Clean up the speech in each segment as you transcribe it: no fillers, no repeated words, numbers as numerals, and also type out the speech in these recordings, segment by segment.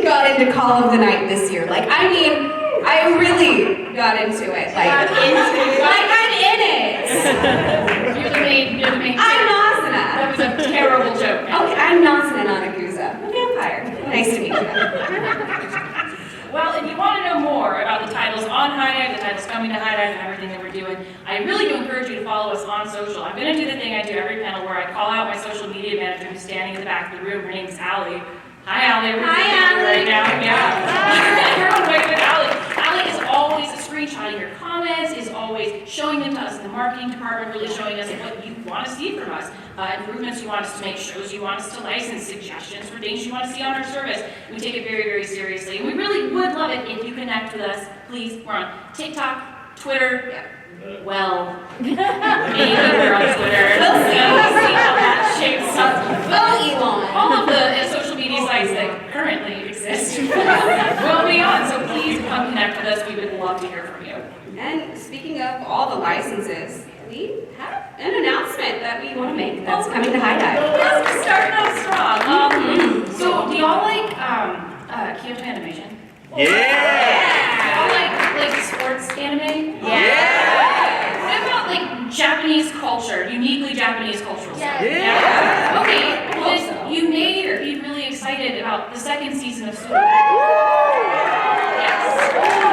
got into Call of the Night this year. Like, I mean, I really got into it. Like, I'm in it. You're the main. I'm Nazuna. That was a terrible joke. Okay, I'm Nazuna Nanakusa, a vampire. Nice to meet you. Well, if you want to know more about the titles on HIDIVE, the titles coming to HIDIVE, and everything that we're doing, I really do encourage you to follow us on social. I'm going to do the thing I do every panel where I call out my social media manager who's standing in the back of the room. Her name's Allie. Hi, Allie. Hi, Allie. Right now. Yeah. Everyone wave at Allie. Allie is always screenshotting your comments, is always showing them to us in the marketing department, really showing us what you want to see from us. Improvements you want us to make, shows you want us to license, suggestions for things you want to see on our service. We take it very, very seriously. And we really would love it if you connect with us. Please, we're on TikTok, Twitter. Well, maybe we're on Twitter. We'll see how that shapes up. Oh, Elon. All of the social media sites that currently exist will be on, so please come connect with us. We would love to hear from you. And speaking of all the licenses, we have an announcement that we want to make that's coming to HIDIVE. Yes, we're starting off strong. So do y'all like Kyoto animation? Yeah! Do y'all like sports anime? Yeah! What about like Japanese culture, uniquely Japanese cultural stuff? Yeah! Okay, well you may be really excited about the second season of Super. Yes,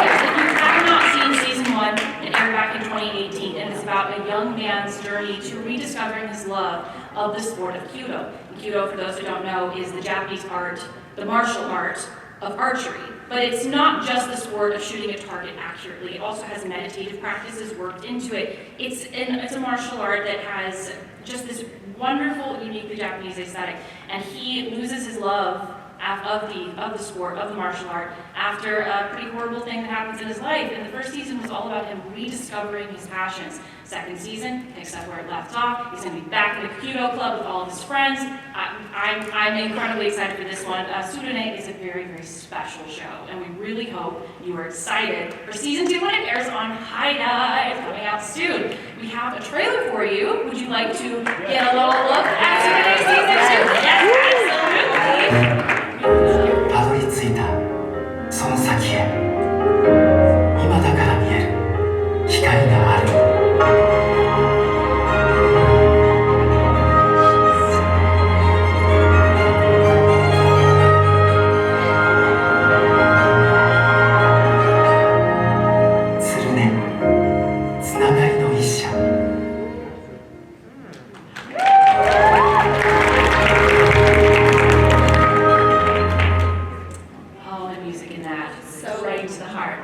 if you have not seen season 1, it aired back in 2018, and it's about a young man's journey to rediscovering his love of the sport of Kyudo. Kyudo, for those who don't know, is the Japanese art, the martial art of archery. But it's not just the sport of shooting a target accurately. It also has meditative practices worked into it. It's a martial art that has just this wonderful, uniquely Japanese aesthetic. And he loses his love of the sport, of the martial art, after a pretty horrible thing that happens in his life. And the first season was all about him rediscovering his passions. Second season picks up where it left off. He's going to be back in the Kyudo club with all of his friends. I'm incredibly excited for this one. Sudane is a very, very special show, and we really hope you are excited for season 2 when it airs on HIDIVE, coming out soon. We have a trailer for you. Would you like to get a little look at Sudane season 2? Yes, absolutely. たどり着いたその先へ今だから見える光がある鶴音つながりの一社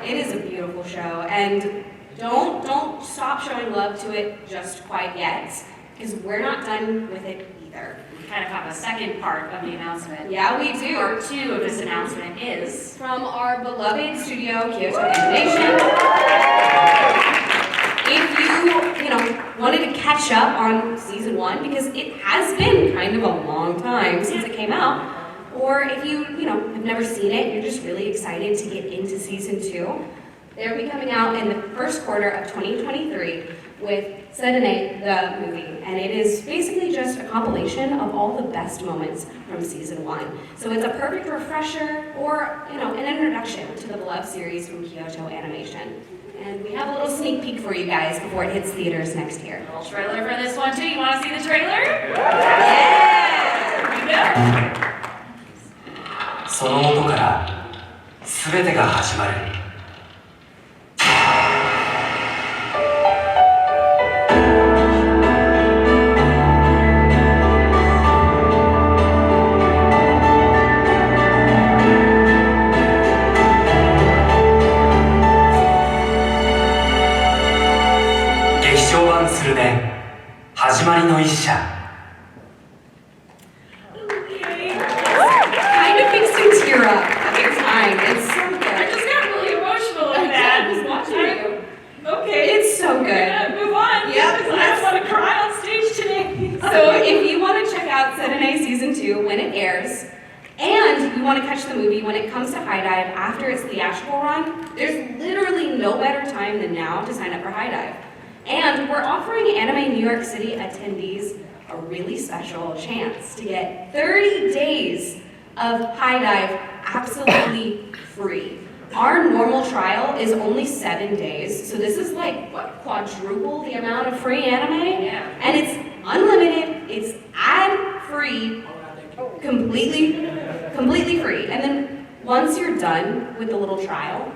It is a beautiful show, and don't stop showing love to it just quite yet, because we're not done with it either. We kind of have a second part of the announcement. Yeah, we do. Part 2 of this announcement is from our beloved studio, Kyoto Animation. If you wanted to catch up on season 1, because it has been kind of a long time since it came out, or if you have never seen it, you're just really excited to get into season 2, they'll be coming out in the first quarter of 2023 with Sudane, the movie, and it is basically just a compilation of all the best moments from season 1. So it's a perfect refresher or an introduction to the beloved series from Kyoto Animation. And we have a little sneak peek for you guys before it hits theaters next year. a little trailer for this one too. You want to see the trailer? Yeah! Here we go. その音から全てが始まる 劇場版鶴音始まりの一社 Kind of makes you tear up every time. It's so I good. just got really emotional with that. I was watching you. Okay. It's so We're good. gonna move on. Yep, Because I don't want to cry on stage today. So if you want to check out Sudane Season 2 when it airs, and you want to catch the movie when it comes to HIDIVE after its theatrical run, there's literally no better time than now to sign up for HIDIVE. And we're offering Anime New York City attendees a really special chance to get 30 days of HIDIVE absolutely free. Our normal trial is only 7 days, so this is like, what, quadruple the amount of free anime? Yeah. And it's unlimited, it's ad-free, completely free. And then once you're done with the little trial,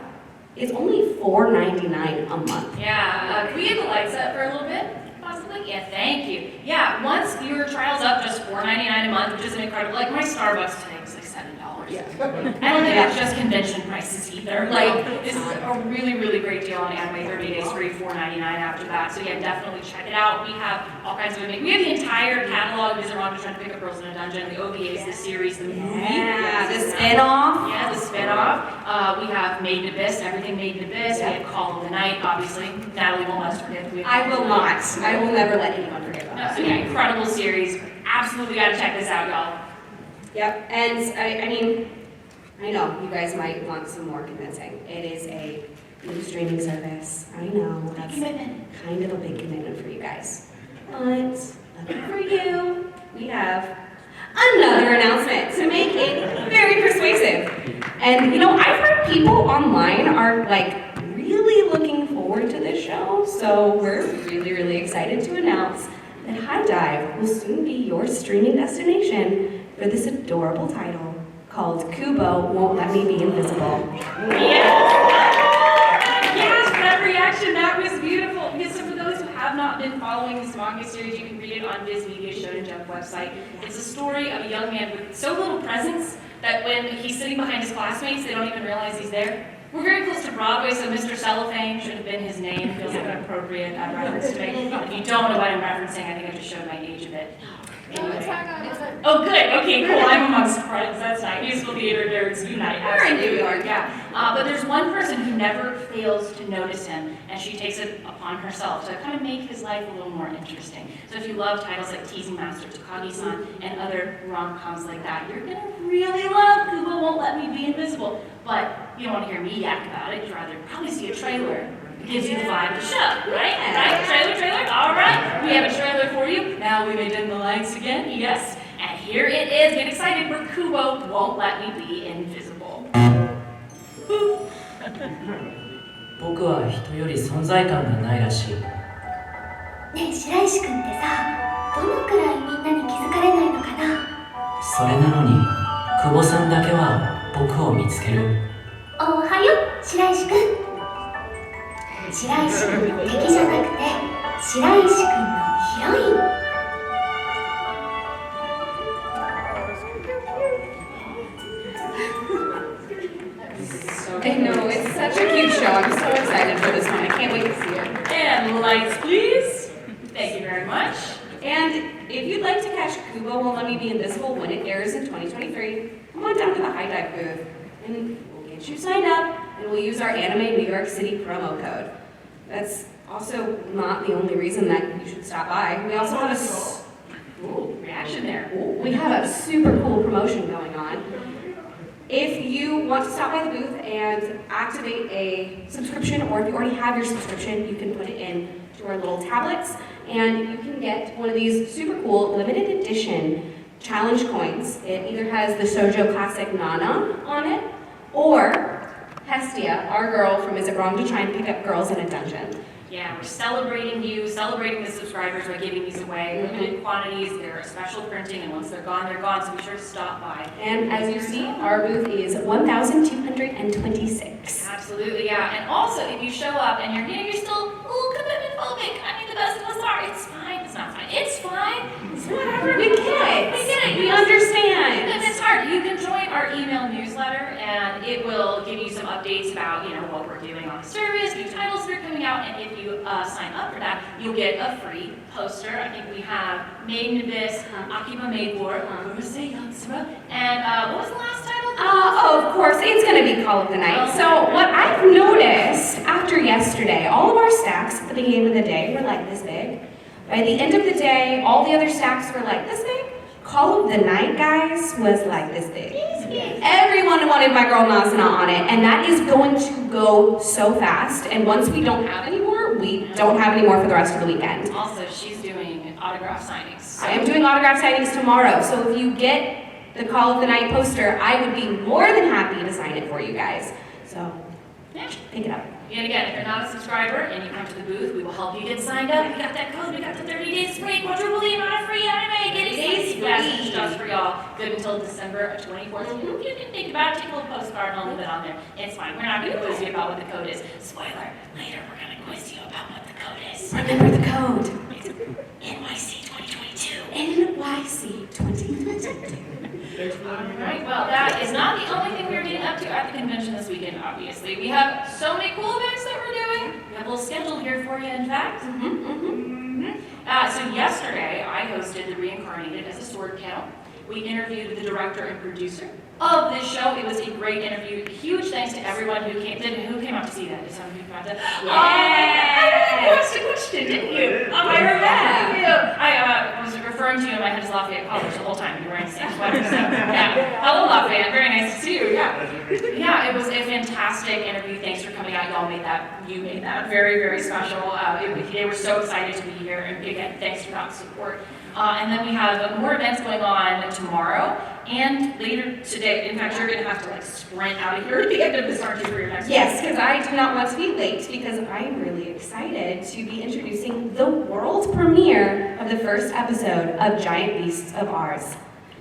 it's only $4.99 a month. Yeah, can we get the lights up for a little bit, possibly? Yeah, thank you. Yeah, once your trial's up, just $4.99 a month, which is an incredible, like my Starbucks today was like $7. Yeah. I don't think that's just convention prices either. Like, this is a really, really great deal on anime, 30 days free, $4.99 after that. So yeah, definitely check it out. We have all kinds of amazing, we have the entire catalog. Visit Ronda Trying to Pick Up Girls in a Dungeon, the OVAs, the series, the movie. Yeah, the spin-off. Yeah, the spin-off. We have Made in Abyss, everything Made in Abyss. We have Call of the Night, obviously. Natalie won't let us forget. I will not. I will never let anyone forget about that. So yeah, incredible series. Absolutely gotta check this out, y'all. Yep, and I mean, I know you guys might want some more convincing. It is a new streaming service. I know, that's kind of a big commitment for you guys. But lucky for you, we have another announcement to make it very persuasive. And you know, I've heard people online are like really looking forward to this show, so we're really excited to announce that HIDIVE will soon be your streaming destination for this adorable title called Kubo Won't Let Me Be Invisible. Yes, that reaction, that was beautiful. Because for those who have not been following this manga series, you can read it on Viz Media's Shonen Jump website. It's a story of a young man with so little presence that when he's sitting behind his classmates, they don't even realize he's there. We're very close to Broadway, so Mr. Cellophane should have been his name. It feels like an appropriate reference to make. If you don't know what I'm referencing, I think I just showed my age a bit. Anyway. Oh, good. Okay, cool. I'm amongst friends. That's nice. Musical theater nerds unite. We're in New York. Yeah. But there's one person who never fails to notice him, and she takes it upon herself to kind of make his life a little more interesting. So if you love titles like Teasing Master, Takagi-san, and other rom-coms like that, you're gonna really love Kubo Won't Let Me Be Invisible. But you don't want to hear me yak about it. You'd rather probably see a trailer. It gives you the vibe of the show, right? Right? Trailer? All right. We have a trailer for you. Now we may dim the lights again. Yes. And here it is. Get excited for Kubo Won't Let Me Be Invisible. 僕は人より存在感がないらしい。ねえ白石君ってさ、どのくらいみんなに気づかれないのかな。それなのに、久保さんだけは僕を見つける。おはよう白石君。白石君の敵じゃなくて白石君のヒロイン。I know, it's such a cute show. I'm so excited for this one. I can't wait to see it. And lights, please. Thank you very much. And if you'd like to catch Kubo Won't Let Me Be Invisible when it airs in 2023, come on down to the HIDIVE booth and we'll get you signed up and we'll use our Anime New York City promo code. That's also not the only reason that you should stop by. We also have Reaction there. we have a super cool promotion going on. If you want to stop by the booth and activate a subscription, or if you already have your subscription, you can put it in to our little tablets, and you can get one of these super cool limited edition challenge coins. It either has the Shoujo classic Nana on it, or Hestia, our girl from Is It Wrong to Try and Pick Up Girls in a Dungeon. Yeah, we're celebrating you, celebrating the subscribers by giving these away. Limited quantities, they're a special printing, and once they're gone, so be sure to stop by. And as you see, our booth is 1,226. Absolutely, yeah. And also, if you show up and you're still a little commitment phobic, I mean, the best of us are. It's fine. It's not fine. It's fine. It's whatever. We get it. We get it. We understand. And it's hard. You can join our email newsletter, and it will give you some updates about, what we're doing on the service, new titles that are coming out, and if you sign up for that, you'll get a free poster. I think we have Made in Abyss, Akiba Made War, Urusei Yatsura, and what was the last title? Of course, it's going to be Call of the Night. So what I've noticed after yesterday, all of our stacks at the beginning of the day were like this big. By the end of the day, all the other stacks were like this big. Call of the Night, guys, was like this big. Everyone wanted my girl Nazuna on it, and that is going to go so fast. And once we don't have any more, we don't have any more for the rest of the weekend. Also, she's doing autograph signings. I am doing autograph signings tomorrow, so if you get the Call of the Night poster, I would be more than happy to sign it for you guys. So, Yeah. pick it up. And again, if you're not a subscriber and you come to the booth, we will help you get signed up. We got that code. We got the 30 days free, quadruple the amount of free anime. Get Days excited. Yes, free. it's just for y'all. Good until December of 2014. You can think about it, take a little postcard and I'll leave it on there. It's fine. We're not going to quiz you about what the code is. Spoiler, later we're going to quiz you about what the code is. Remember the code. NYC 2022. NYC 2022. Alright, well, that is not the only thing we're getting up to at the convention this weekend, obviously. We have so many cool events that we're doing. We have a little schedule here for you, in fact. So yesterday, I hosted the Reincarnated as a sword panel. We interviewed the director and producer of this show. It was a great interview. Huge thanks to everyone who came. Who came out to see that? Did someone who came out to? You asked a question, didn't you? Oh, I remember. I was referring to you in my head as Lafayette College the whole time. You were wearing the same sweater. So, yeah. Hello, Lafayette. Very nice to see you. Yeah, it was a fantastic interview. Thanks for coming out. Y'all made that. You made that very, very special. They were so excited to be here. And again, thanks for that support. And then we have more events going on tomorrow and later today. In fact, you're going to have to sprint out of here at the end of this, aren't you, for your next Yes, because I do not want to be late because I'm really excited to be introducing the world premiere of the first episode of Giant Beasts of Ours.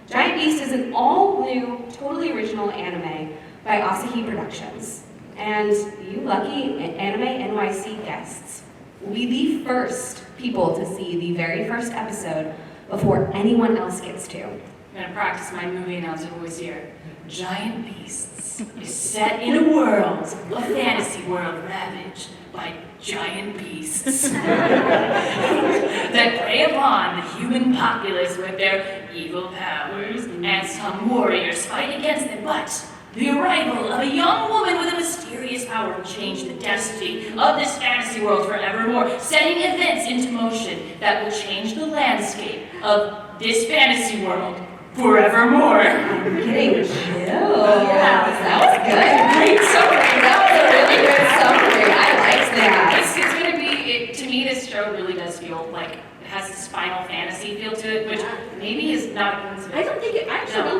Giant Beast is an all-new, totally original anime by Asahi Productions. And you lucky Anime NYC guests will be the first people to see the very first episode before anyone else gets to. I'm going to practice my movie announcer voice here. Giant Beasts is set in a world, a fantasy world ravaged by giant beasts that prey upon the human populace with their evil powers, and some warriors fight against them, but the arrival of a young woman with a mysterious power will change the destiny of this fantasy world forevermore, setting events into motion that will change the landscape of this fantasy world forevermore. I'm getting chills. That was good. Great summary. That was a really good summary. I liked that. It's going to be, to me, this show really does feel like it has this Final Fantasy feel to it, which maybe is not a coincidence. I don't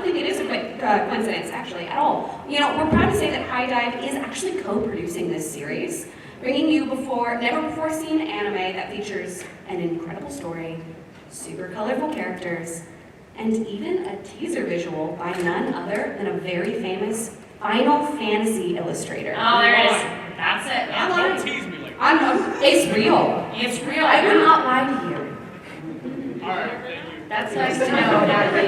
think it is a coincidence, actually, at all. You know, we're proud to say that HIDIVE is actually co-producing this series, bringing you never before seen anime that features an incredible story, super colorful characters, and even a teaser visual by none other than a very famous Final Fantasy illustrator. Oh, there it is. That's it. Yeah. Tease me like It's real. It's real. I would not lie to you. Alright, thank you. That's nice to know, Natalie.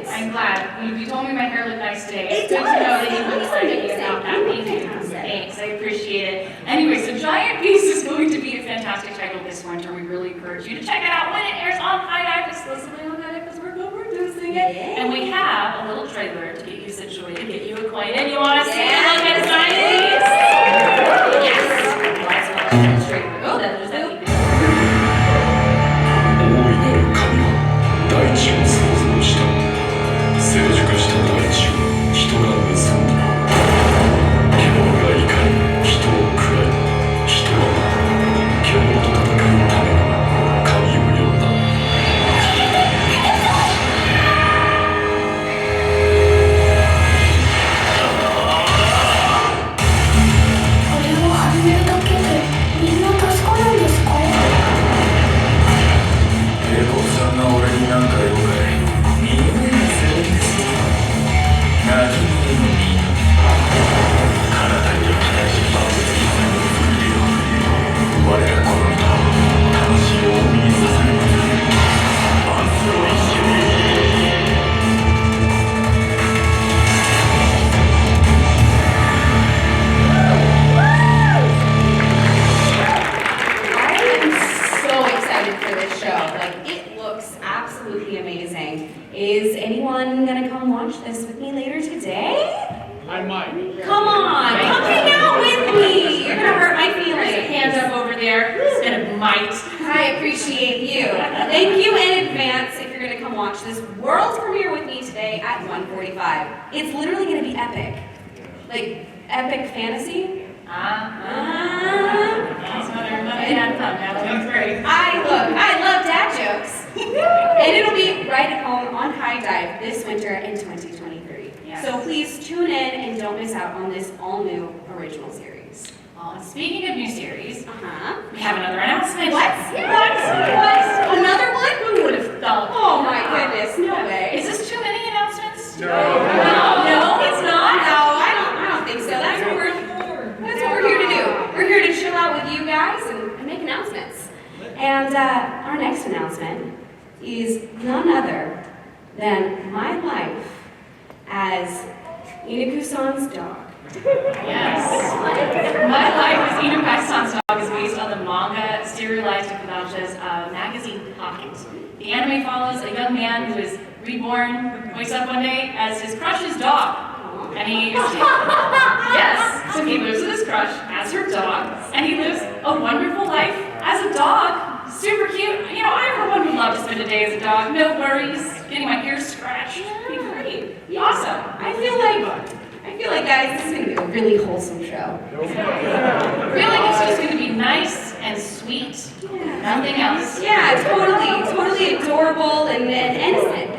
I'm glad. You told me my hair looked nice today. It's good to know that you were excited about that. Thank you. Thanks, I appreciate it. Anyway, so Giant Beast is going to be a fantastic title this winter. We really encourage you to check it out when it airs on HIDIVE exclusively on Netflix because we're co-producing it. And we have a little trailer to get you situated, get you acquainted. You want to see it? Look at Giant Beast? Yes. Let's watch the trailer. Oh, there's that. 大いなる神は大地を創造した。成熟した大地を人が盗んだ。獣が怒り人を喰らい、人は獣と戦うために神を呼んだ。これを始めるだけでみんな助かるんですか？英国さんが俺になんか用かい。匂いがするんですよ。なじみの実。体には大事バーベキューさんを作るよ。我らこの人魂を海に捧げます。万世を一緒に。I am so excited for this show. Like, it looks absolutely amazing. Is anyone gonna come watch this with me later today? I might. Come on, come hang out with me. You're gonna hurt my feelings. Hands up over there. Instead of might. I appreciate you. Thank you in advance if you're gonna come watch this world premiere with me today at 1:45. It's literally gonna be epic. Like, epic fantasy. That's what everybody had fun. That was great. I love dad jokes. And it'll be right at home on HIDIVE this winter in 2023. Yes. So please tune in and don't miss out on this all-new original series. Well, and speaking of new series, Uh-huh. we have another announcement. What? What? Another one? Who would have thought? Oh my goodness, no way. Is this too many announcements? No. No, it's not. No, I don't think so. That's what we're here to do. We're here to chill out with you guys and make announcements. And our next announcement is none other than my life as Inaku-san's dog. Yes. My Life as Inaku-san's Dog is based on the manga serialized adventures of Magazine Pocket. The anime follows a young man who is reborn, wakes up one day as his crush's dog. And he yes, so he lives with his crush as her dog, and he lives a wonderful life as a dog. Super cute. You know, I for one would love to spend a day as a dog. No worries. Getting my ears scratched. Be great. Be awesome. I feel like, guys, this is going to be a really wholesome show. I feel like it's just going to be nice and sweet. Nothing else. Yeah, totally adorable and innocent.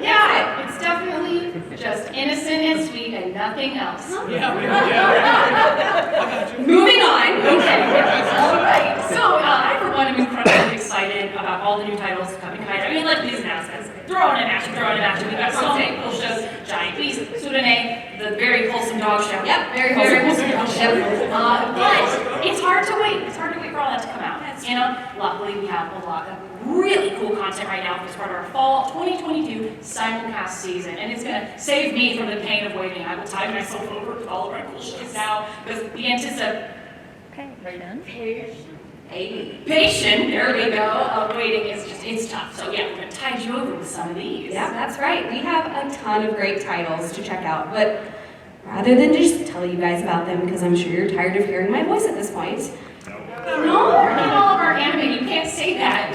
Yeah, it's definitely just innocent and sweet and nothing else. Moving on. Okay, all right. So I, for one, am incredibly excited about all the new titles coming to HIDIVE. I mean, like these announcements. Throwing it at you. We've got so many cool shows. Giant Beast, Surene, the very wholesome dog show. Yep, very wholesome wholesome. dog show. But it's hard to wait. It's hard to wait for all that to come out. You know, luckily we have a lot of really cool content right now as part of our fall 2022 simulcast season, and it's gonna save me from the pain of waiting. I will tie myself over to all of our cool shows now because the anticipation. Okay, right done. Patient, there we go, of waiting is just, it's tough. So yeah, we're gonna tide you over with some of these. Yeah, that's right. We have a ton of great titles to check out, but rather than just tell you guys about them, because I'm sure you're tired of hearing my voice at this point. No, we're not all of our anime, you can't say that.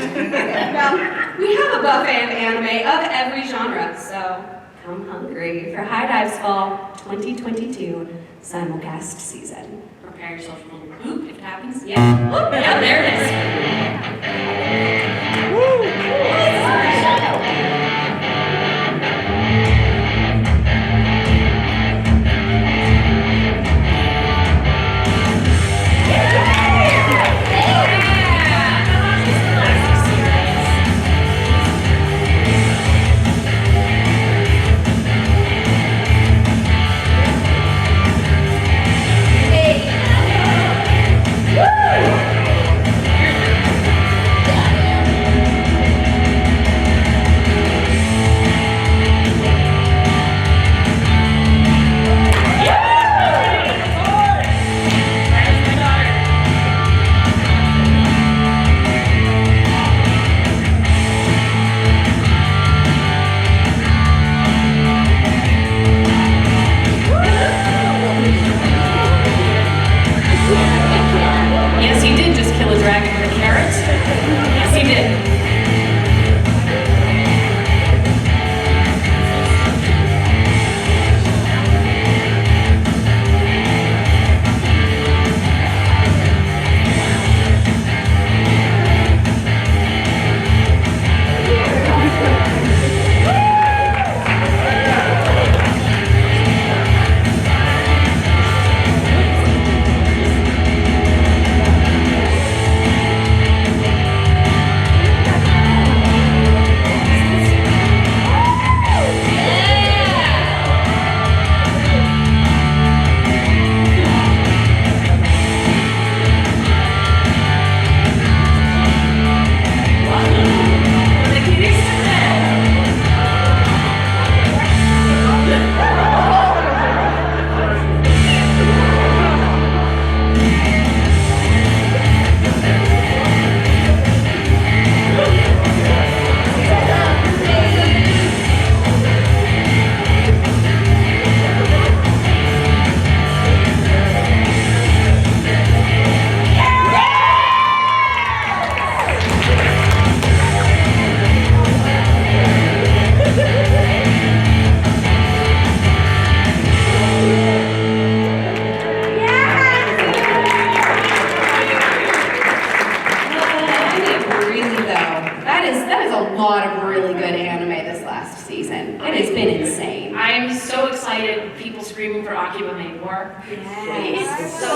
Well, we have a buffet of anime of every genre, so come hungry for HIDIVE's Fall 2022 simulcast season. Prepare yourself for a little poop if it happens. Yeah. Oh, yeah, there it is. screaming for Akiba made more. Yes. It's so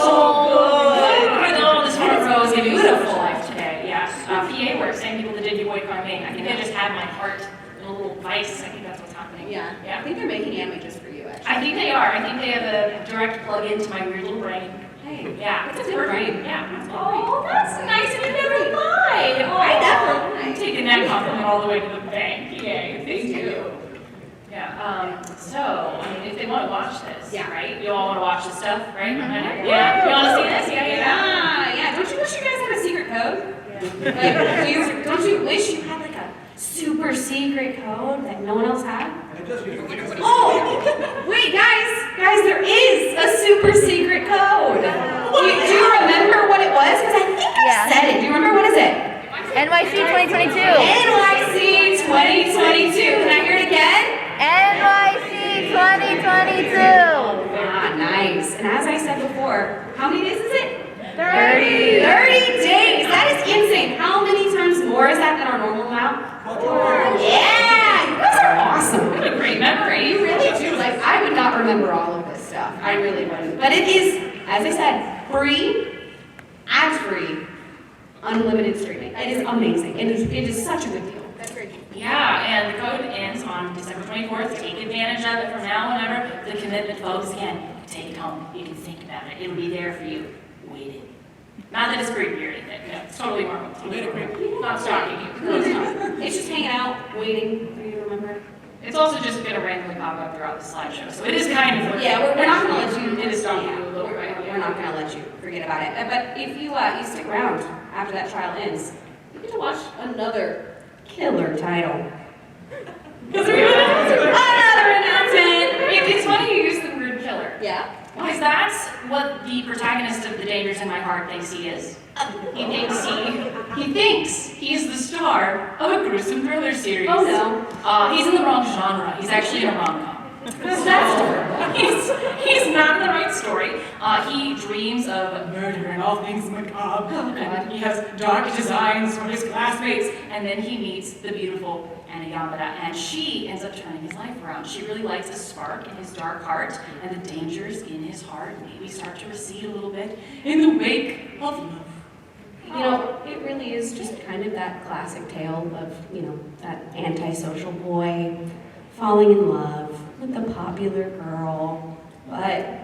good. With all this front row is giving beautiful life today. Yes. PA Works, same people that did You Boy Carmaine. I think they just had my heart in a little vice. I think that's what's happening. Yeah. I Yeah. think they're making anime just for you, actually. I think they are. I think they have a direct plug into my weird little brain. Hey, Yeah. that's a good brain. Yeah. Oh, that's nice. And you never lied. Oh, I never lied. I'm taking that compliment all the way to the bank. Yay. Thank you. Yeah. So, I mean, if they want to watch this, Yeah. right? You all want to watch this stuff, right? Yeah. You want to see this? Yeah. Don't you wish you guys had a secret code? Like, don't you wish you had like a super secret code that no one else had? Oh, wait, guys, there is a super secret code. Do you remember what it was? Because I think I said it. Do you remember what is it? NYC 2022. NYC 2022. Can I hear it again? NYC 2022. Ah, nice. And as I said before, how many days is it? 30. 30 days. That is insane. How many times more is that than our normal amount? Yeah, you guys are awesome. What a great memory. You really do. Like, I would not remember all of this stuff. I really wouldn't. But it is, as I said, free, ad-free, unlimited streaming. It is amazing. It is such a good deal. Yeah, and the code ends on December 24th. Take advantage of it from now whenever. The commitment, folks, again, take it home. You can think about it. It'll be there for you. Waiting. Not that it's creepy or anything. Yeah, it's totally normal. Not stalking you. No, it's not. It's just hanging out, waiting for you to remember. It's also just going to randomly pop up throughout the slideshow, so it is kind of. Yeah, we're not going to let you. It is stalking Yeah, you a little bit. we're not going to let you forget about it. But if you stick around after that trial ends, you get to watch another killer title. Another announcement. It's funny you use the word killer. Yeah. Because that's what the protagonist of The Dangers in My Heart thinks he is. He thinks he's the star of a gruesome thriller series. Oh no. He's in the wrong genre. He's actually in a rom-com. He's not in the right story. He dreams of murder and all things macabre. And he has dark designs for his classmates. And then he meets the beautiful Anna Yamada, and she ends up turning his life around. She really lights a spark in his dark heart, and the dangers in his heart maybe start to recede a little bit in the wake of love. You know, it really is just kind of that classic tale of, that antisocial boy falling in love with the popular girl. But,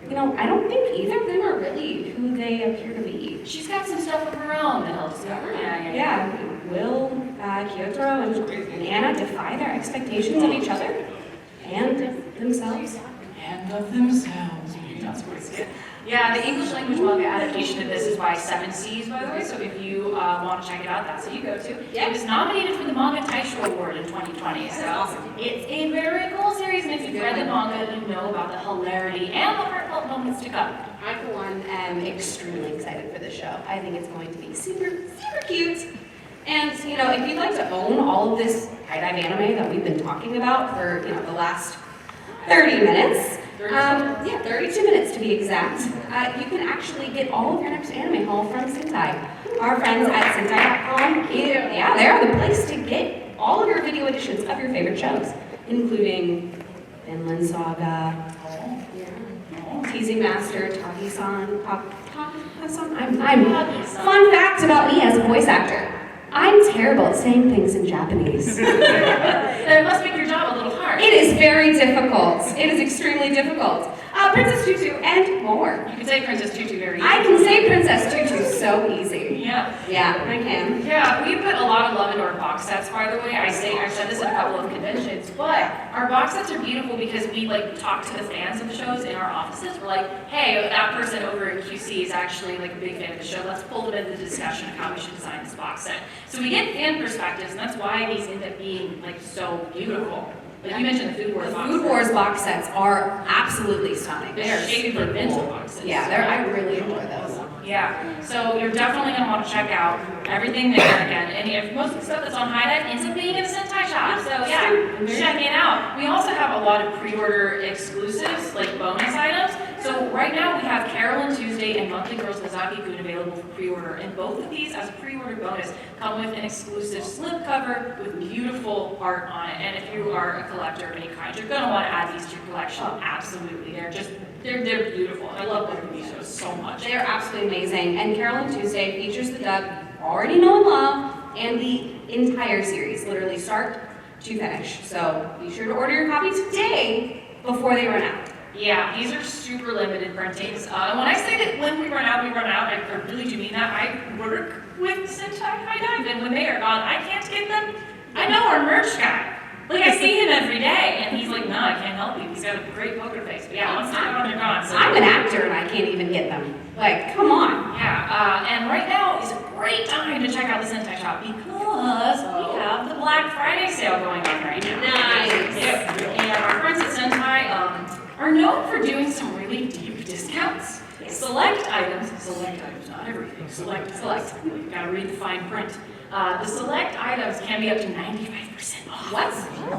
I don't think either of them are really who they appear to be. She's got some stuff of her own that he'll discover. Yeah. Will, Kyotaro, and Anna defy their expectations of each other and of themselves. And of themselves. That's what it's good. Yeah, the English language manga adaptation of this is by 7 Seas, by the way, so if you want to check it out, that's what you go to. Yeah. It was nominated for the Manga Taisho Award in 2020, so awesome. It's a very cool series, and if you've read the manga, you know about the hilarity and the heartfelt moments to come. I, for one, am extremely excited for this show. I think it's going to be super, super cute. And, if you'd like to own all of this HIDIVE anime that we've been talking about for, the last 30 minutes, 32 minutes to be exact, you can actually get all of your next anime haul from Sentai. Our friends at Sentai.com, they are the place to get all of your video editions of your favorite shows, including Vinland Saga, Teasing Master, Taki-san, Fun fact about me as a voice actor. I'm terrible at saying things in Japanese. It must make your job a little hard. It is very difficult. It is extremely difficult. Princess Tutu and more. You can say Princess Tutu very easily. I can say Princess Tutu so easy. Yeah. Yeah, I can. Yeah, we put a lot of love into our box sets, by the way. I've said this at a couple of conventions, but our box sets are beautiful because we talk to the fans of the shows in our offices. We're like, hey, that person over in QC is actually a big fan of the show. Let's pull them into the discussion of how we should design this box set. So we get fan perspectives, and that's why these end up being so beautiful. Like you mentioned the Food Wars box Food Wars box sets are absolutely stunning. They're shaped for vintage boxes. Yeah, I really enjoy those. Yeah, so you're definitely going to want to check out everything there again. And if most of the stuff that's on HIDIVE ends up being in the Sentai shop. So yeah, check it out. We also have a lot of pre-order exclusives, bonus items. So right now we have Carolyn Tuesday and Monthly Girls Kazaki-kun available for pre-order, and both of these as a pre-order bonus come with an exclusive slipcover with beautiful art on it. And if you are a collector of any kind, you're gonna want to add these to your collection. Absolutely, they're beautiful. I love both of these shows so much. They are absolutely amazing. And Carolyn Tuesday features the dub you already know and love, and the entire series, literally start to finish. So be sure to order your copy today before they run out. Yeah, these are super limited printings. When I say that when we run out, I really do mean that. I work with Sentai HIDIVE, and when they are gone, I can't get them. I know our merch guy. Like, I see him every day, and he's like, no, I can't help you. He's got a great poker face. But yeah, once they're gone, they're gone. So. I'm an actor, and I can't even get them. Like, come on. Yeah, and right now is a great time to check out the Sentai shop because we have the Black Friday sale going on right now. Nice. Yeah, and our friends at Sentai are known for doing some really deep discounts. Select items, not everything, select. You gotta read the fine print. The select items can be up to 95% off. What?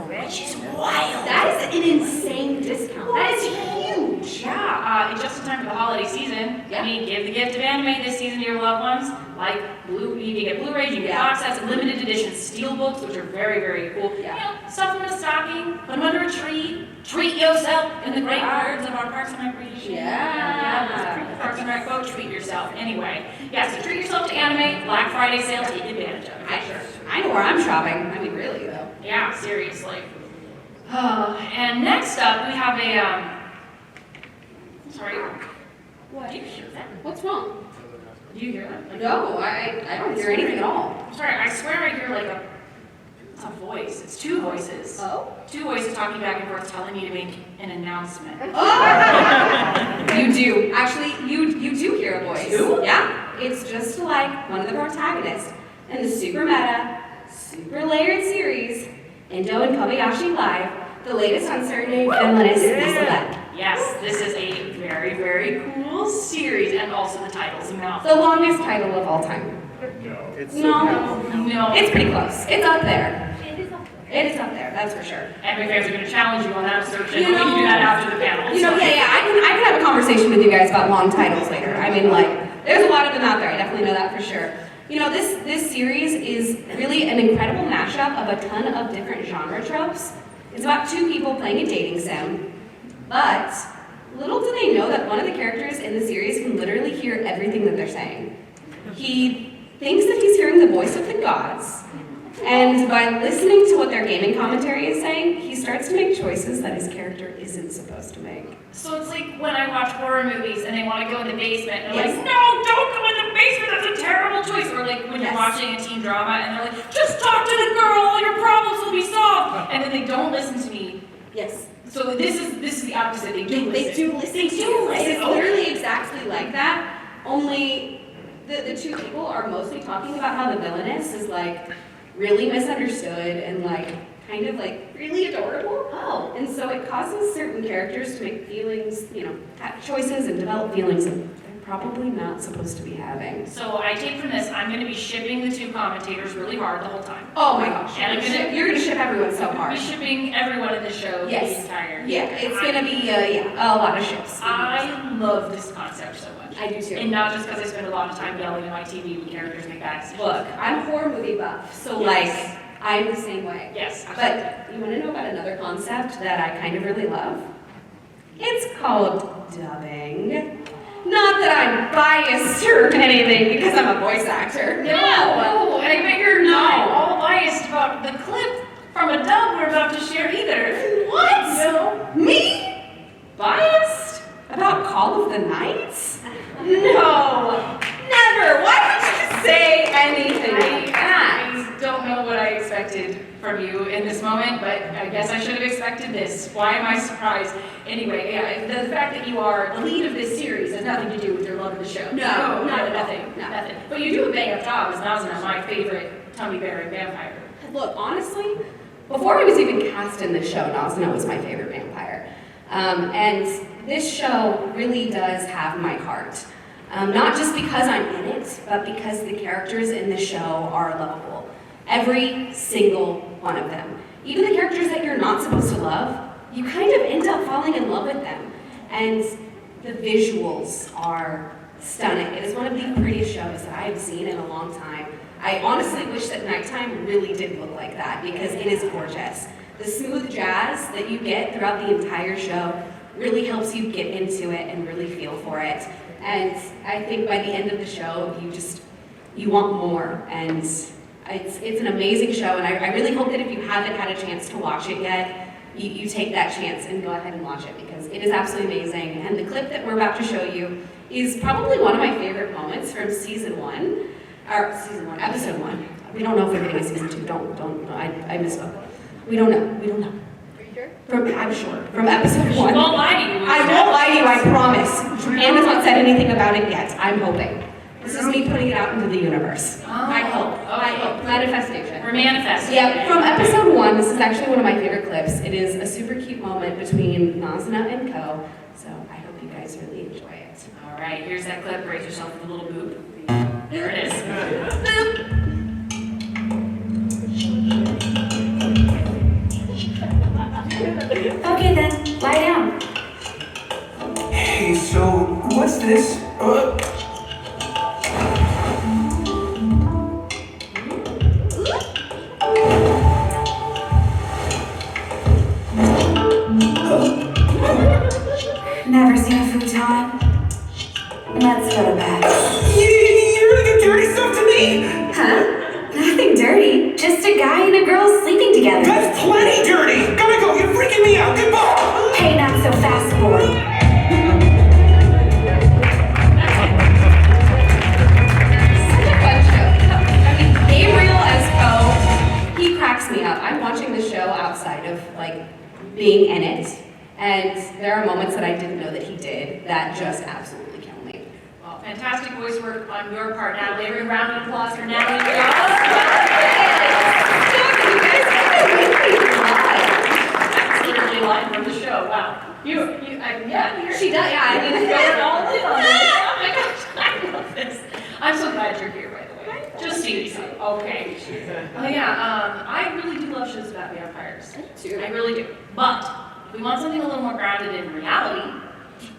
Which is wild. That is an insane discount. That is huge. Yeah, just in time for the holiday season. Yeah. I mean, give the gift of anime this season to your loved ones. Like you can get Blu-rays, you can get box sets, limited edition steel books, which are very, very cool. Yeah. You know, stuff them in a stocking, put them under a tree, treat yourself in the great words of our Parks and Recreation. Yeah. Parks and Rec quote, treat yourself. Anyway, yeah, so treat yourself to anime, Black Friday sale, take advantage of it. I know where I'm shopping. I mean, really, though. Yeah, seriously. And next up, we have a, sorry. What? Do you hear that? What's wrong? Do you hear that? Like, No, I don't hear anything at all. sorry, I swear I hear like it's a voice. It's two voices. Oh? Two voices talking back and forth telling me to make an announcement. You do. Actually, you do hear a voice. Do? Yeah. It's just like one of the protagonists in the super meta, super layered series, Indo and Kobayashi Live, the latest on certain villainous Select. Yes, this is a very, very cool series, and also the title's a mouthful. The longest title of all time. No. It's pretty close. It's up there. It is up there, that's for sure. Anime fans are going to challenge you on that search, and You we can do know- that after the panel. I can have a conversation with you guys about long titles later. I mean, like, there's a lot of them out there. I definitely know that for sure. You know, this series is really an incredible mashup of a ton of different genre tropes. It's about two people playing a dating sim, but little do they know that one of the characters in the series can literally hear everything that they're saying. He thinks that he's hearing the voice of the gods, and by listening to what their gaming commentary is saying, he starts to make choices that his character isn't supposed to make. So it's like when I watch horror movies and they want to go in the basement, and I'm Yes. like, no, don't go in the basement, that's a terrible choice. Or like when you're Yes. watching a teen drama and they're like, just talk to the girl, all your problems will be solved. And then they don't listen to me. Yes. So this is the opposite. They do They listen. do listen. They do listen. It's literally exactly like that, only the two people are mostly talking about how the villainess is like really misunderstood and like kind of like really adorable. Oh. And so it causes certain characters to make feelings, have choices and develop feelings that they're probably not supposed to be having. So I take from this, I'm going to be shipping the two commentators really hard the whole time. Oh my gosh. And you're gonna ship everyone so I'll be hard. shipping everyone in the show Yes. the entire. Yeah, it's gonna be a lot of ships. I love this concept so much. I do too. And not just because I spend a lot of time yelling at my TV when characters make bad decisions. Look, I'm a horror movie buff, so Yes. like I'm the same way. Yes, But you want to know about another concept that I kind of really love? It's called dubbing. Not that I'm biased or anything because I'm a voice actor. No, and I bet you're not all biased about the clip from a dub we're about to share either. What? No. Me? Biased? About Call of the Knights? No. Never. Why would you say anything like that? I don't know what I expected from you in this moment, but I guess I should have expected this. Why am I surprised? Anyway, yeah, the fact that you are the lead of this series has nothing to do with your love of the show. No, not at all. nothing. No. Nothing. But you do a bang up job as Nazuna, my favorite tummy-bearing vampire. Look, honestly, before I was even cast in this show, Nazuna was my favorite vampire. And this show really does have my heart. Not just because I'm in it, but because the characters in the show are lovable. Every single one of them. Even the characters that you're not supposed to love, you kind of end up falling in love with them. And The visuals are stunning. It is one of the prettiest shows that I have seen in a long time. I honestly wish that nighttime really did look like that because it is gorgeous. The smooth jazz that you get throughout the entire show really helps you get into it and really feel for it. And I think by the end of the show, you want more. And it's an amazing show, and I really hope that if you haven't had a chance to watch it yet, you take that chance and go ahead and watch it because it is absolutely amazing. And the clip that we're about to show you is probably one of my favorite moments from episode 1. We don't know if we're getting a season 2. I misspoke. We don't know. Are you sure? I'm sure. From episode 1. She won't lie to you. I won't lie to you, I promise. Anne has not said anything about it yet. I'm hoping. This is me putting it out into the universe. I hope. Manifestation. We're manifesting. Yeah, from episode 1, this is actually one of my favorite clips. It is a super cute moment between Nazuna and Ko, so I hope you guys really enjoy it. All right, here's that clip. Brace yourself with a little boop. There it is. Boop. Okay then, lie down. Hey, so what's this? Never seen a futon? Let's go to bed. You're gonna get dirty stuff to me? Huh? Nothing dirty. Just a guy and a girl sleeping together. That's plenty dirty! Gotta go, you're freaking me out! Goodbye! Hey, not so fast, boy. Such a fun show. I mean, Gabriel as Ko, he cracks me up. I'm watching the show outside of, being in it, and there are moments that I didn't know that he did that just absolutely kill me. Well, fantastic voice work on your part, Natalie. Every round of applause for Natalie Rial. That's literally a line from the show. Wow. She does, yeah, I mean, Going all in on this. Oh my gosh, I love this. I'm so glad you're here, by the way. Just seriously. Okay. Oh yeah, I really do love shows about vampires. I really do. But we want something a little more grounded in reality.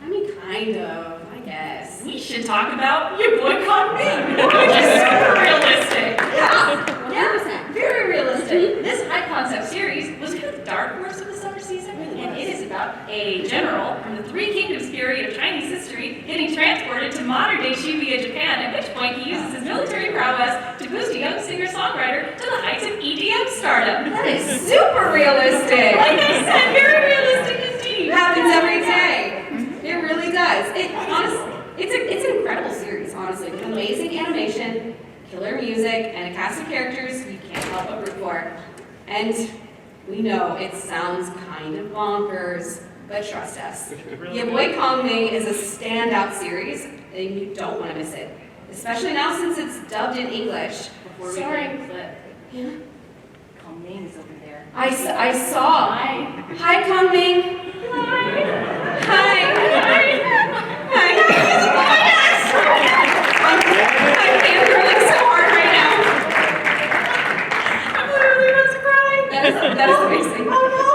I mean, kind of, I guess. We should talk about your boy Conming, which is super realistic. Yeah, 100%. Very realistic. This high concept series was kind of the dark horse of the summer season, and it is about a general from the Three Kingdoms period of Chinese history getting transported to modern day Shibuya, Japan, at which point he uses his military prowess to boost a young singer-songwriter to the heights of EDM stardom. That is super realistic. Like I said, very realistic indeed. It happens every day. It really does. It's an incredible series, honestly, with amazing animation, killer music, and a cast of characters you can't help but root for. And we know it sounds kind of bonkers, but trust us. Your Boy Conming is a standout series, and you don't want to miss it. Especially now since it's dubbed in English. Before we play the clip. Yeah. Conming is over there. I saw. Hi, Conming. Hi. Hi. I'm fangirling so hard right now. I'm literally about to cry. That is amazing. Oh no!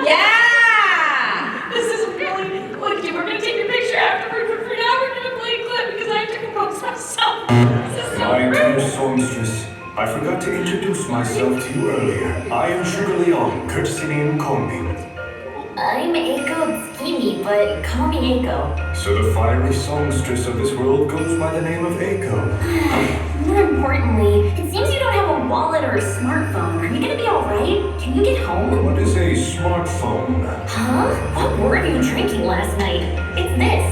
Yeah! This is really. Look, we're gonna take your picture afterward, but for now we're gonna play a clip because I have to compose myself. This is so My dear great. songstress, I forgot to introduce myself to you earlier. I am Sugar Leon, courtesy name Conming. I'm Eiko Tsukimi, but call me Eiko. So the fiery songstress of this world goes by the name of Eiko. More importantly, it seems you don't have a wallet or a smartphone. Are you gonna be alright? Can you get home? What is a smartphone? Huh? What were you drinking last night? It's this.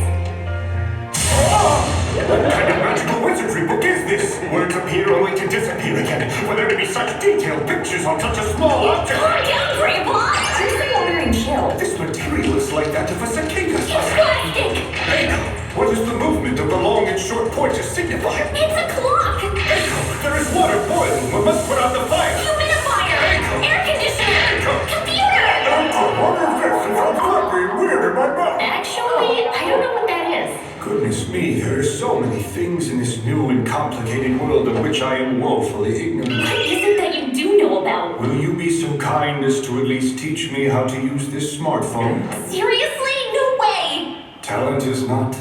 What kind of magical wizardry book is this? Words appear only to disappear again. For there to be such detailed pictures on such a small object. Calm down, Grandpa! Drink some water and chill. This material is like that of a cicada. It's plastic! Echo, what does the movement of the long and short pointers signify? It's a clock! Echo, there is water boiling. We must put out the fire. Humidifier! Air conditioner! Computer! Echo, what is this? It sounds creepy and weird in my mouth. Actually, I don't know what that is. Goodness me, there are so many things in this new and complicated world of which I am woefully ignorant. What is it that you do know about? Will you be so kind as to at least teach me how to use this smartphone? Seriously? No way! Talent is not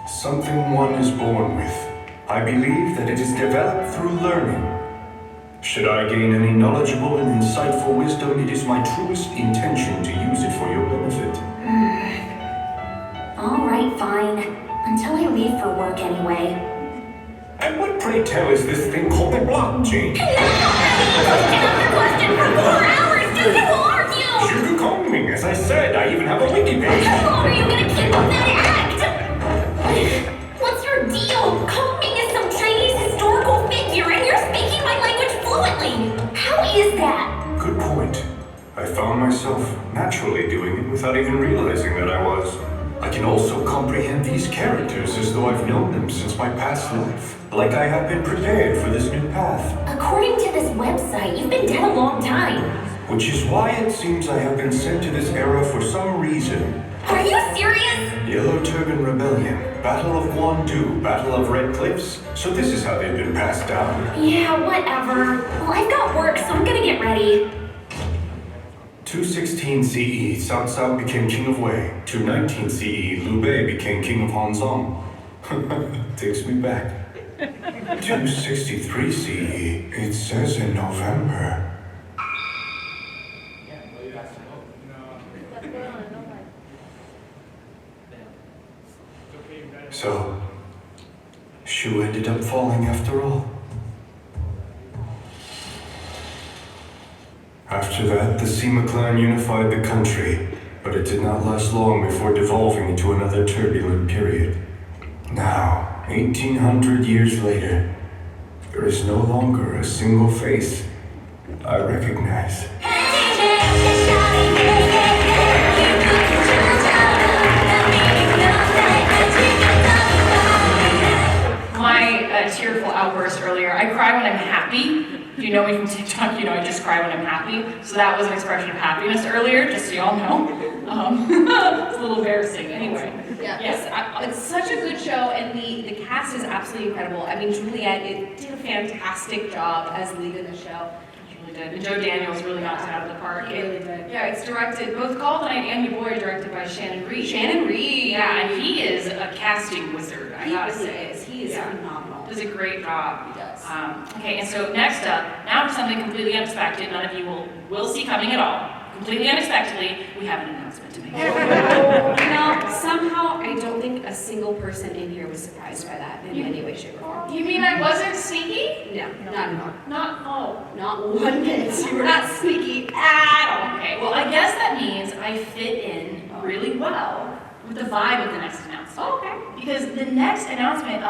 something one is born with. I believe that it is developed through learning. Should I gain any knowledgeable and insightful wisdom, it is my truest intention to use it for your benefit. All right, fine. Until I leave for work anyway. And what, pray tell, is this thing called the blockchain? Question after question for 4 hours. Just who are you? Sugarcoating, as I said, I even have a wiki page. How long are you gonna keep up that act? What's your deal? Kongming is some Chinese historical figure, and you're speaking my language fluently. How is that? Good point. I found myself naturally doing it without even realizing that I was. I can also comprehend these characters as though I've known them since my past life. Like I have been prepared for this new path. According to this website, you've been dead a long time. Which is why it seems I have been sent to this era for some reason. Are you serious? Yellow Turban Rebellion, Battle of Guandu, Battle of Red Cliffs. So this is how they've been passed down. Yeah, whatever. Well, I've got work, so I'm gonna get ready. 216 CE, Cao Cao became king of Wei. 219 CE, Liu Bei became king of Hanzong. Takes me back. 263 CE, it says in November. So, Shu ended up falling after all. After that, the Sima clan unified the country, but it did not last long before devolving into another turbulent period. Now, 1800 years later, there is no longer a single face I recognize. My tearful outburst earlier, I cry when I'm happy. If you know me from TikTok, you know I just cry when I'm happy. So that was an expression of happiness earlier, just so y'all know. It's a little embarrassing. Anyway. Yeah. Yes, it's such a good show, and the cast is absolutely incredible. I mean, Juliet did a fantastic job as lead in the show. Really did. And Joe Daniels really knocked it out of the park. He really did. Yeah, it's directed, both Call the Night and You Boy are directed by Shannon Reed. Shannon Reed. Yeah, and he is a casting wizard, I gotta say. He is phenomenal. Does a great job. He does. Okay, and so next up, now for something completely unexpected, none of you will see coming at all. Completely unexpectedly, we have an announcement to make. Somehow I don't think a single person in here was surprised by that in any way, shape, or form. You mean I wasn't sneaky? No, not at all. Not one bit. You were not sneaky at all. Okay, well I guess that means I fit in really well with the vibe of the next announcement. Oh, okay. Because the next announcement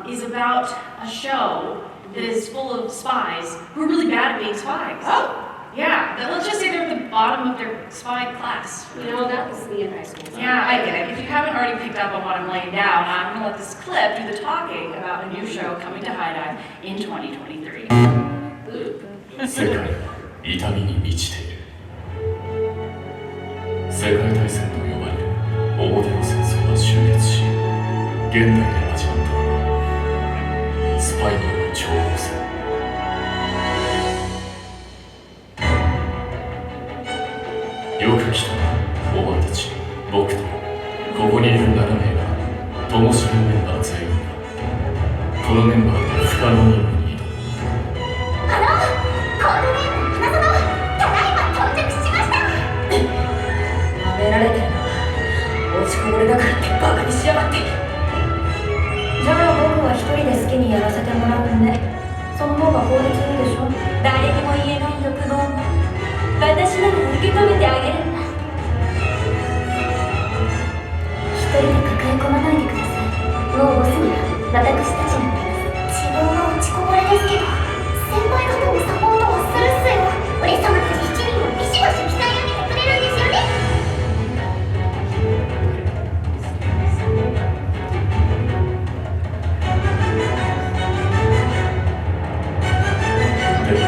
is about a show that is full of spies who are really bad at being spies. Oh. Yeah, let's just say they're at the bottom of their spy class. You know, that was me in high school. So Yeah, I get it. If you haven't already picked up on what I'm laying down, I'm gonna let this clip do the talking about a new show coming to HIDIVE in 2023. 世界は痛みに満ちている。世界大戦と呼ばれる表の戦争が終結し、現代で始まったのはスパイによる諜報戦。よく来たな、お前たち。僕とここにいる7名が灯火のメンバー全員がこのメンバーで不可能任務に挑む。コードネーム花園、ただいま到着しました。舐められてるな。落ちこぼれだからってバカにしやがって。じゃあ僕は一人で好きにやらせてもらうんで、その方が効率いいでしょ。誰にも言えない欲望も私なら受け止めてあげるんだ。一人で抱え込まないでください。もうボスには私たちがいます。自分が落ちこぼれですけど、先輩方のサポートをするっすよ。俺様たち7人をビシバシ鍛え上げてくれるんですよね。では、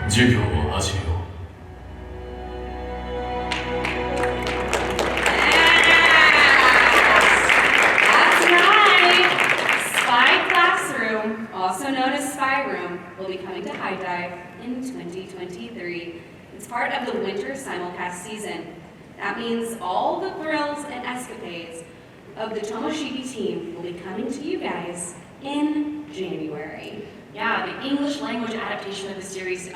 授業を始めよう。Also known as Spy Room, will be coming to HIDIVE in 2023. It's part of the winter simulcast season. That means all the thrills and escapades of the Tomoshiki team will be coming to you guys in January. Yeah, the English language adaptation of the series,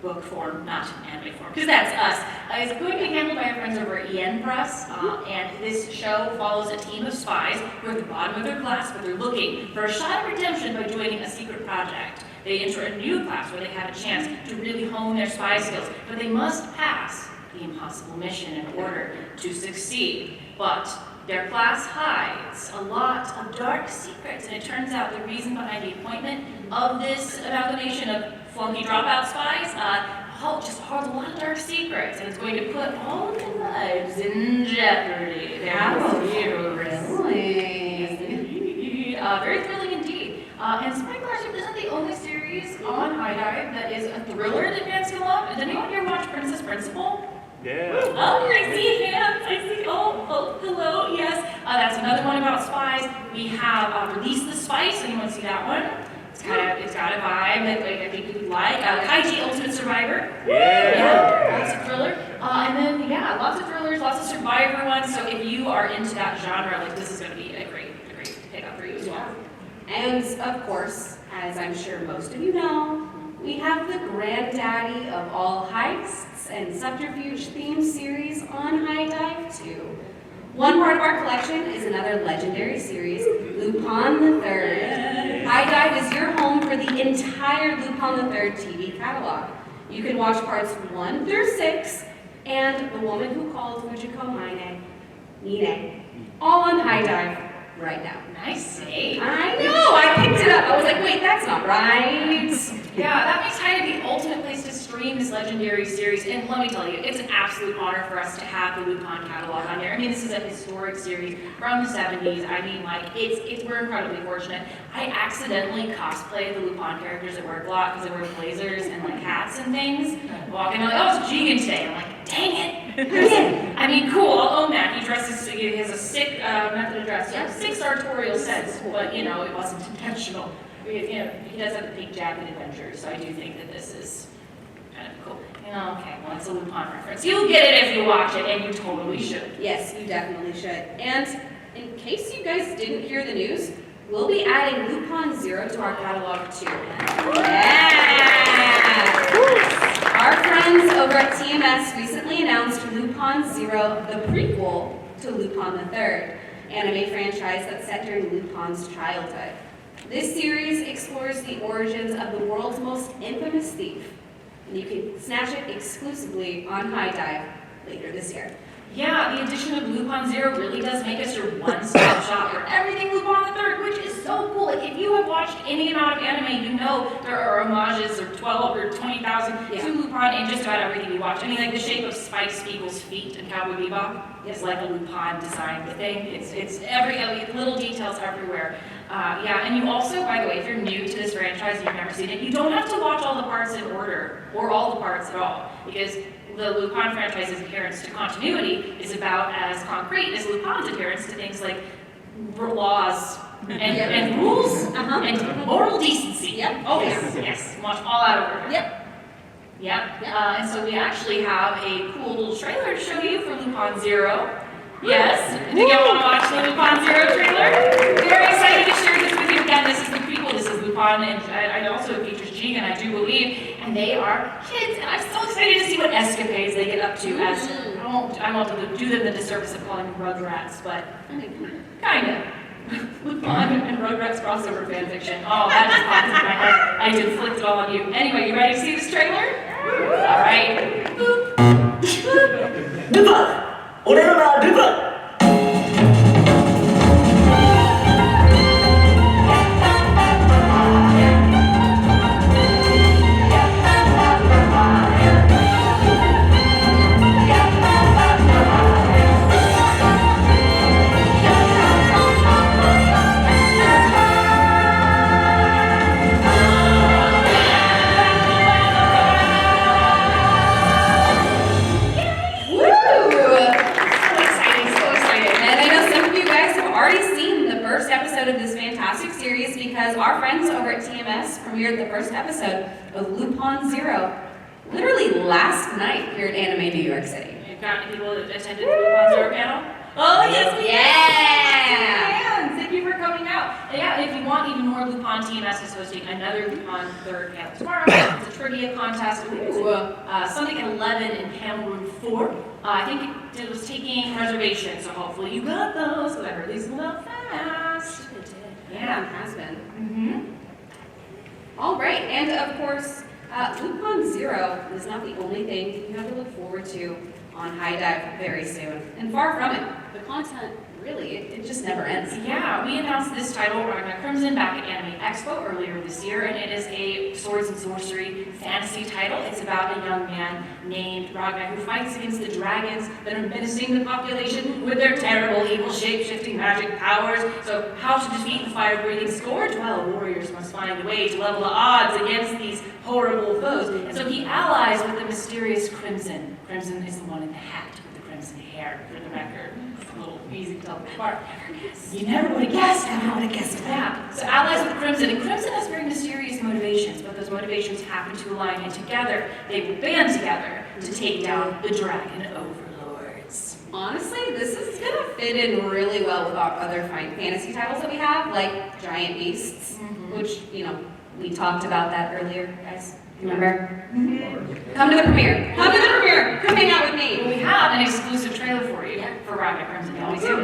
book form, not anime form, because that's us, is going to be handled by our friends over at EN Press, and this show follows a team of spies who are at the bottom of their class, but they're looking for a shot at redemption by joining a secret project. They enter a new class where they have a chance to really hone their spy skills, but they must pass the impossible mission in order to succeed. But their class hides a lot of dark secrets, and it turns out the reason behind the appointment of this amalgamation of flunky dropout spies just holds a lot of dark secrets, and it's going to put all of their lives in jeopardy. Very thrilling indeed. And Spy Scholarship isn't the only series on HIDIVE that is a thriller that fans can love. Did anyone here watch Princess Principal? Yeah. Oh, I see hands. I see. Oh, hello. Yes. That's another one about spies. We have Release the Spice. Anyone see that one? It's got a vibe that I think you'd like. Kaiji Ultimate Survivor. Yeah. Lots of thriller. And then lots of thrillers, lots of survivor ones. So if you are into that genre, this is going to be a great pickup for you as well. And of course, as I'm sure most of you know, we have the granddaddy of all heists and subterfuge themed series on HIDIVE too. One part of our collection is another legendary series, Lupin the Third. HIDIVE is your home for the entire Lupin the Third TV catalog. You can watch parts 1 through 6 and The Woman Who Called Fujiko Nine, all on HIDIVE right now. Nice save. I know, I picked it up. I was like, wait, that's not right. Yeah, that makes HIDIVE the ultimate place to stream this legendary series. And let me tell you, it's an absolute honor for us to have the Lupin catalog on here. I mean, this is a historic series from the 70s. I mean, we're incredibly fortunate. I accidentally cosplayed the Lupin characters at work a lot because they wear blazers and hats and things. Walking out, it's Jigen today. I'm like, dang it. I mean, cool, I'll own that. He has a sick method of dress. Yeah, sick sartorial sense, but it wasn't intentional. He does have the pink jacket adventures, so I do think that this is kind of cool. Okay, well, it's a Lupin reference. You'll get it if you watch it, and you totally should. Yes, you definitely should. And in case you guys didn't hear the news, we'll be adding Lupin Zero to our catalog too. Yeah! Our friends over at TMS recently announced Lupin Zero, the prequel to Lupin the Third, anime franchise that's set during Lupin's childhood. This series explores the origins of the world's most infamous thief, and you can snatch it exclusively on HIDIVE later this year. Yeah, the addition of Lupin Zero really does make us your one-stop shop for everything Lupin the Third, which is so cool. If you have watched any amount of anime, you know there are homages or 12 or 20,000 to Lupin in just about everything you watch. I mean, the shape of Spike Spiegel's feet in Cowboy Bebop is like a Lupin design thing. It's every little details everywhere. And you also, by the way, if you're new to this franchise and you've never seen it, you don't have to watch all the parts in order or all the parts at all, because the Lupin franchise's adherence to continuity is about as concrete as Lupin's adherence to things like laws and rules and moral decency. Yep. Oh yes, watch all out of order. Yep. And so we actually have a cool little trailer to show you for Lupin Zero. Yes, do you want to watch the Lupin Zero trailer? Very excited to share this with you. Again, this is the prequel. This is Lupin, and it also features Jigen, I do believe, and they are kids, and I'm so excited to see what escapades they get up to. As I won't do them the disservice of calling them Rugrats, but kind of. Lupin and Rugrats crossover fanfiction. Oh, that just popped into my head. I inflict it all on you. Anyway, you ready to see this trailer? All right. Lupin! 俺の名はルパン Of this fantastic series because our friends over at TMS premiered the first episode of Lupin Zero literally last night here at Anime New York City. You've got any people that attended the Lupin Zero panel? Oh yes, Yeah, if you want even more Lupin, TMS is hosting another Lupin third panel tomorrow. It's a trivia contest. Sunday at 11 in panel room 4. I think it was taking reservations, so hopefully you got those, because I heard these went out fast. Yeah, it has been. All right, and of course, Lupin Zero is not the only thing you have to look forward to on HIDIVE very soon. And far from it, the content really, it just never ends. Yeah, we announced this title, Ragnar Crimson, back at Anime Expo earlier this year, and it is a swords and sorcery fantasy title. It's about a young man named Ragnar who fights against the dragons that are menacing the population with their terrible, evil, shape-shifting magic powers. So how to defeat the fire-breathing scourge? Well, warriors must find a way to level the odds against these horrible foes. And so he allies with the mysterious Crimson. Crimson is the one in the hat with the crimson hair, for the record. A little easy to tell apart. You never would have guessed. I would have guessed that. So allies with Crimson, and Crimson has very mysterious motivations, but those motivations happen to align, and together they will band together to take down the dragon overlords. Honestly, this is gonna fit in really well with our other fantasy titles that we have, like Giant Beasts, which, we talked about that earlier, guys. Remember? Come to the premiere. Come to the premiere. Come hang out with me. We have an exclusive trailer for you for Ragnar Crimson. Y'all want to see it?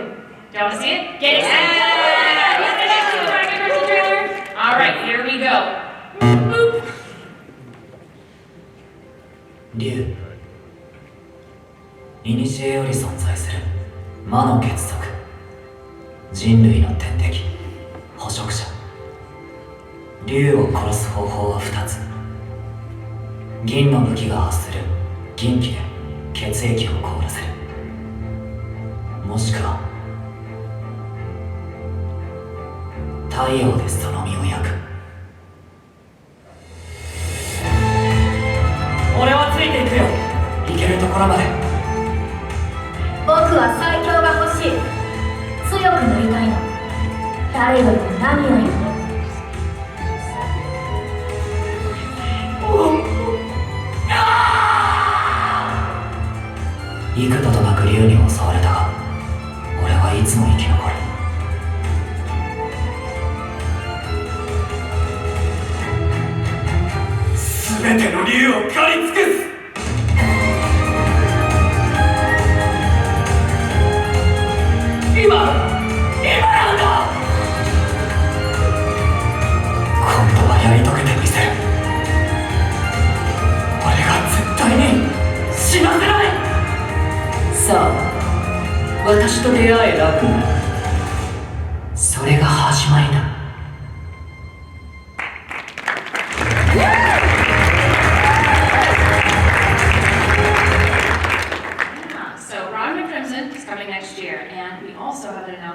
Y'all want to see it? Get excited! Let's get into the Ragnar Crimson trailer. All right, here we go. Boop. 竜古より存在する魔の結束、人類の天敵、捕食者。竜を殺す方法は2つ。銀の武器が発する銀気で血液を凍らせる、もしくは太陽でその身を焼く。俺はついていくよ、行けるところまで。僕は最強が欲しい。強くなりたいの。誰よりも何よりも。幾度となく竜に襲われたが、俺はいつも生き残る。全ての竜を狩り尽くす。今なんだ。今度はやり遂げてみせる。俺が絶対に死なせない。さあ、私と出会えラグナ。それが始まりだ。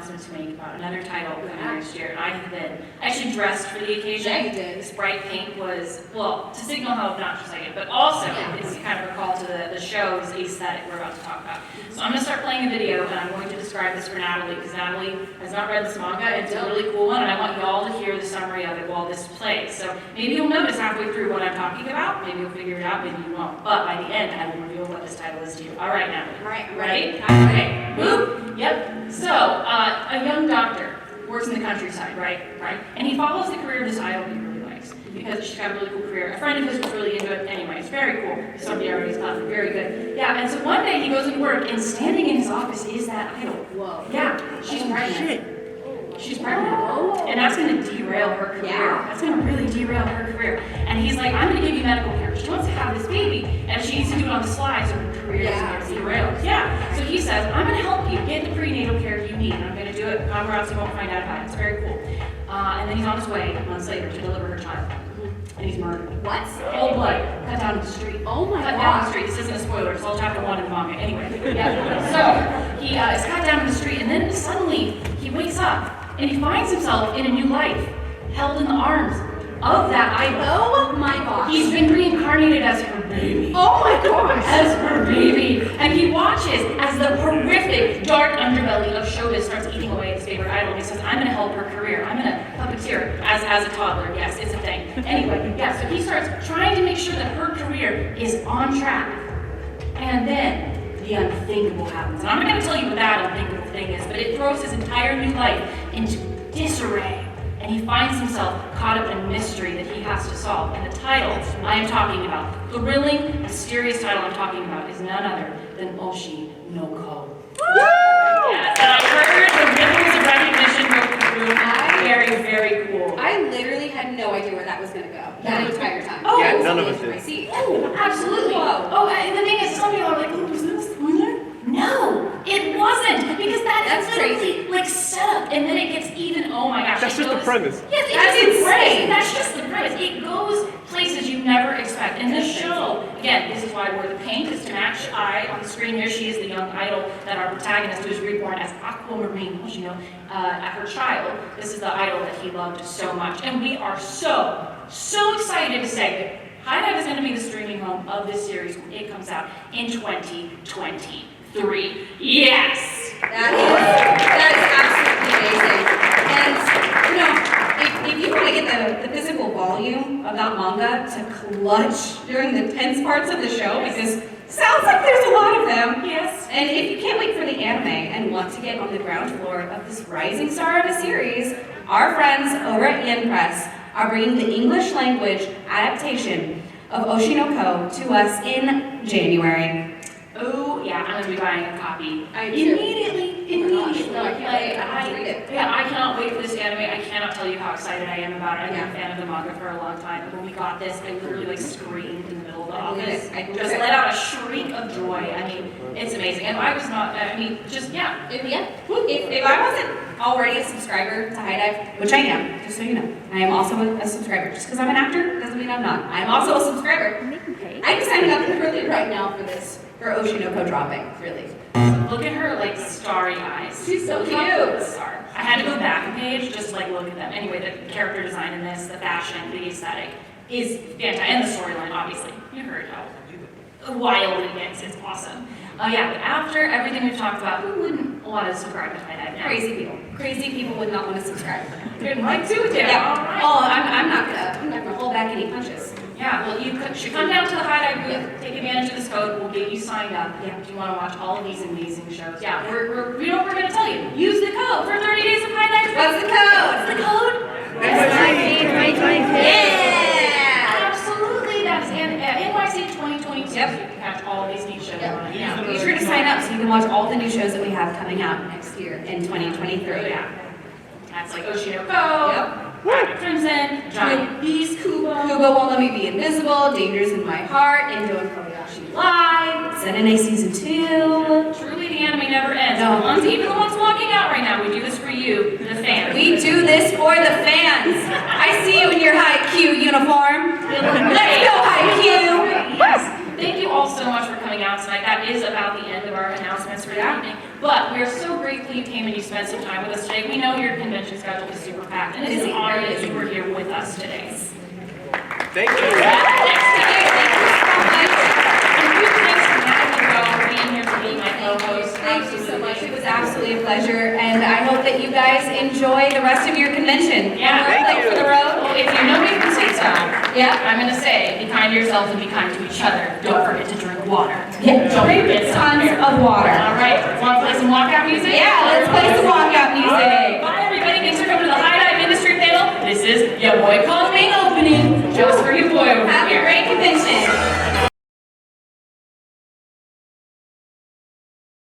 To make about another title coming next year, and I have been actually dressed for the occasion. Yeah, you did. This bright pink was, well, to signal how obnoxious I am, but also it's kind of a call to the show's aesthetic we're about to talk about. So I'm going to start playing a video, and I'm going to describe this for Natalie, because Natalie has not read this manga, and it's a really cool one, and I want y'all to hear the summary of it while this plays. So maybe you'll notice halfway through what I'm talking about, maybe you'll figure it out, maybe you won't. But by the end, I will reveal what this title is to you. All right, Natalie. All right, ready? Okay, move. Yep. So, a young doctor works in the countryside, right? And he follows the career of this idol he really likes, because she's got a really cool career. A friend of his was really into it anyway. It's very cool. Somebody already thought very good. Yeah, and so one day he goes into work, and standing in his office is that idol. Whoa. Yeah, she's pregnant. She's pregnant. And that's going to derail her career. Yeah. That's going to really derail her career. And he's like, I'm going to give you medical care. She wants to have this baby, and she needs to do it on the slide so her career doesn't get derailed. Yeah. So he says, I'm going to help you get the prenatal care you need. And I'm going to do it or else you won't find out about it. It's very cool. And then he's on his way months later to deliver her child. And he's murdered. What? Cold blood. Cut down the street. Oh my Cut God. down the street. This isn't a spoiler. It's all chapter 1 in the manga. Anyway. Yeah. So he is cut down in the street, and then suddenly he wakes up and he finds himself in a new life, held in the arms of that idol. Oh my gosh. He's been reincarnated as her baby. Oh my gosh. As her baby. And he watches as the horrific, dark underbelly of showbiz starts eating away at his favorite idol. And he says, I'm going to help her career. I'm going to puppeteer as a toddler. Yes, it's a thing. Anyway, yeah, so he starts trying to make sure that her career is on track. And then the unthinkable happens. And I'm not going to tell you what that unthinkable thing is, but it throws his entire new life into disarray. and he finds himself caught up in a mystery that he has to solve. And the title I am talking about, the thrilling, mysterious title I'm talking about, is none other than Oshi no Ko. Yes, and I heard the ripples of recognition go through. Very, very cool. I literally had no idea where that was gonna go the entire time. Oh, Yeah, none of us did. Oh, absolutely. Whoa. Oh, and the thing is, some people are like, oh, was that a spoiler? No, it wasn't, because that's literally like set up, and then it gets even, oh my gosh. That's it just the goes- premise. Yes, That's it's insane. That's just the premise. It goes places you never expect. And this show, again, this is why I wore the paint, is to match Ai on the screen here. She is the young idol that our protagonist, who is reborn as Aquamarine, at her child. This is the idol that he loved so much. And we are so excited to say that HIDIVE is going to be the streaming home of this series when it comes out in 2023. Yes! That is absolutely amazing. And, if you want to get the physical volume of that manga to clutch during the tense parts of the show, because it sounds like there's a lot of them. Yes. And if you can't wait for the anime and want to get on the ground floor of this rising star of a series, our friends over at Yen Press are bringing the English language adaptation of Oshi no Ko to us in January. Oh, yeah, I'm gonna be buying a copy. I am too. Immediately. No, I can't wait. I have to read it. Yeah, I cannot wait for this anime. I cannot tell you how excited I am about it. I've been Yeah. a fan of the manga for a long time. When we got this, I literally like screamed in the middle of the office. I believe Just it. let out a shriek of joy. I mean, it's amazing. And I was not, just, yeah. If I wasn't already a subscriber to HIDIVE, which I am, just so you know, I am also a subscriber. Just because I'm an actor doesn't mean I'm not. I'm also a subscriber. I'm signing up early right now for this, for Oshi no Ko dropping, really. Look at her like starry eyes. She's so Look cute. how cool these are. I had to go back a page just like look at them. Anyway, the character design in this, the fashion, the aesthetic is fantastic, and the storyline, obviously. You heard how wild it gets. It's awesome. Yeah, but after everything we've talked about, who wouldn't want to subscribe to HIDIVE now? Crazy people. Crazy people would not want to subscribe. Good, right to it, yeah. Yeah. All right. Oh, I'm not gonna hold back any punches. Yeah, well, you should come down to the HIDIVE booth, take advantage of this code, we'll get you signed up if you want to watch all of these amazing shows. Yeah, we're going to tell you. Use the code for 30 days of HIDIVE. What's the code? What's the code? NYC 2022. Yeah! Absolutely, that's NYC 2022. Yep. You can catch all of these new shows. Yep. Yeah. Be sure to sign up so you can watch all the new shows that we have coming out next year in 2023. Oh, yeah. That's like Oshi no Ko, Yep. Private Crimson, Giant Beast, Kubo. Kubo Won't Let Me Be Invisible, Dangers in My Heart, Endo and Kobayashi Live, Senene Season 2. Truly, the anime never ends. No. Even the ones walking out right now, we do this for you, the fans. We do this for the fans. I see you in your high Q uniform. Let's go high Q. Yes. Thank you all so much for coming out tonight. That is about the end of our announcements for the evening. But we are so grateful you came and you spent some time with us today. We know your convention schedule is super packed, and it is an honor that you were here with us today. Thank you. Thanks to you. Thank you so much. And huge thanks to Natalie Rial for being here, for being my co-host. Thank you so much. It was absolutely a pleasure, and I hope that you guys enjoy the rest of your convention. Yeah. We're late for the road. Well, if you know me from TikTok, Yeah. I'm going to say, be kind to yourself and be kind to each other. Don't forget to drink water. Yeah. Don't Drink forget tons self-care. of water. All right. Want to play some walkout music? Yeah, let's play some walkout music. Bye,